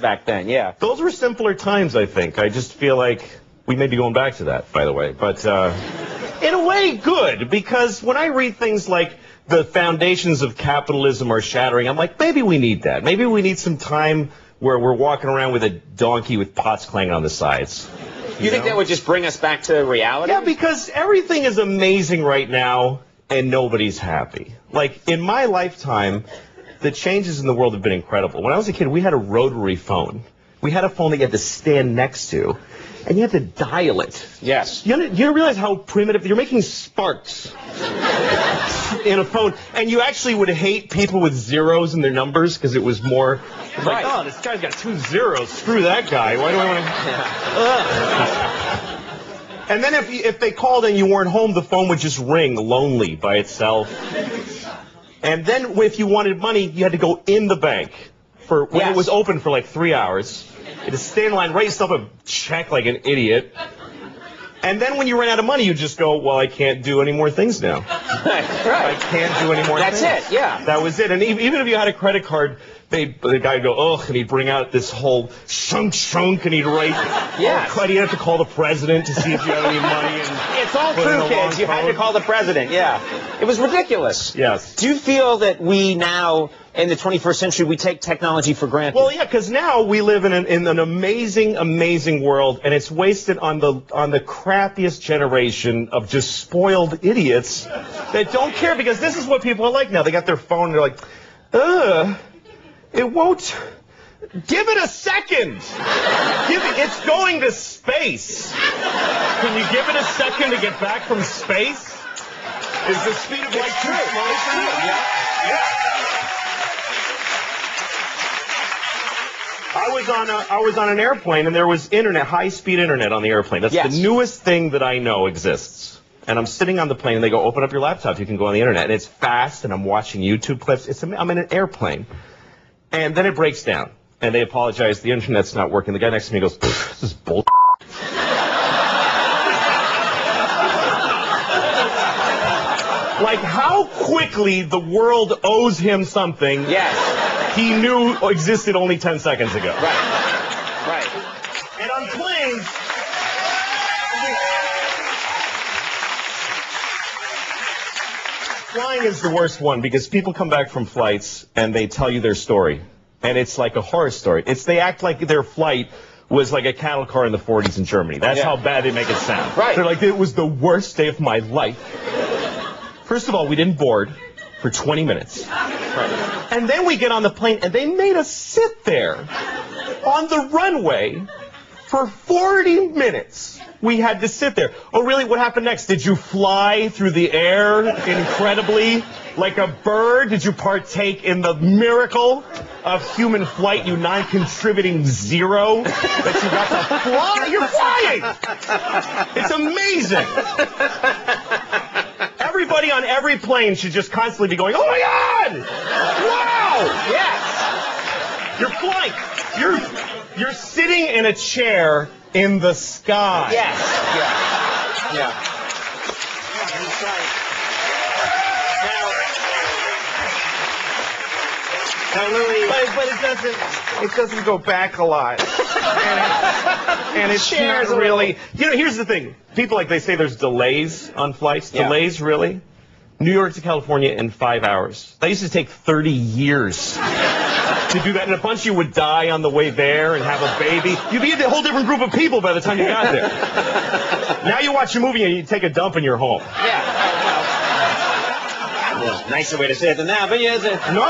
back then, yeah. Those were simpler times, I think. I just feel like we may be going back to that, by the way. But in a way, good, because when I read things like the foundations of capitalism are shattering, I'm like, maybe we need that. Maybe we need some time where we're walking around with a donkey with pots clanging on the sides. You think that would just bring us back to reality? Yeah, because everything is amazing right now, and nobody's happy. Like, in my lifetime, the changes in the world have been incredible. When I was a kid, we had a rotary phone. We had a phone that you had to stand next to, and you had to dial it. Yes. You realize how primitive? You're making sparks in a phone, and you actually would hate people with zeros in their numbers because it was more like, oh, this guy's got 2 zeros. Screw that guy. Why do I want to? And then if they called and you weren't home, the phone would just ring lonely by itself. And then if you wanted money, you had to go in the bank for when it was open for like 3 hours. You had to stand in line, write yourself a check like an idiot. And then when you ran out of money, you just go, well, I can't do any more things now. Right. I can't do any more things. That's it, yeah. That was it. And even if you had a credit card, the guy would go, ugh, and he'd bring out this whole shunk, and he'd write, you'd have to call the president to see if you have any money. And it's all true, kids. You had to call the president, yeah. It was ridiculous. Yes. Do you feel that we now, in the 21st century, we take technology for granted? Well, yeah, because now we live in an amazing, amazing world, and it's wasted on the crappiest generation of just spoiled idiots that don't care, because this is what people are like now. They got their phone, and they're like, it won't. Give it a second. It's going to space. Can you give it a second to get back from space? Is the speed of light too slow? Yeah. I was on an airplane, and there was internet, high-speed internet on the airplane. That's the newest thing that I know exists. And I'm sitting on the plane, and they go, open up your laptop. You can go on the internet. And it's fast, and I'm watching YouTube clips. I'm in an airplane. And then it breaks down. And they apologize. The internet's not working. The guy next to me goes, this is bull. Like, how quickly the world owes him something he knew existed only 10 seconds ago. Right. And on planes, flying is the worst one, because people come back from flights and they tell you their story. And it's like a horror story. They act like their flight was like a cattle car in the 40s in Germany. That's how bad they make it sound. Right. They're like, it was the worst day of my life. First of all, we didn't board for 20 minutes. Right. And then we get on the plane, and they made us sit there on the runway for 40 minutes. We had to sit there. Oh, really? What happened next? Did you fly through the air incredibly like a bird? Did you partake in the miracle of human flight, you non-contributing zero? That you got to fly? You're flying! It's amazing. Everybody on every plane should just constantly be going, oh my God! Wow! Yes! You're flying. You're sitting in a chair in the sky. Yes. Yeah. That's right. Now, Louis, but it doesn't go back a lot. And it's not really. Here's the thing. People they say there's delays on flights. Yeah. Delays, really? New York to California in 5 hours. That used to take 30 years to do that, and a bunch of you would die on the way there and have a baby. You'd be a whole different group of people by the time you got there. Now you watch a movie and you take a dump in your home. Yeah. Well, nicer way to say it than that, but yeah, no.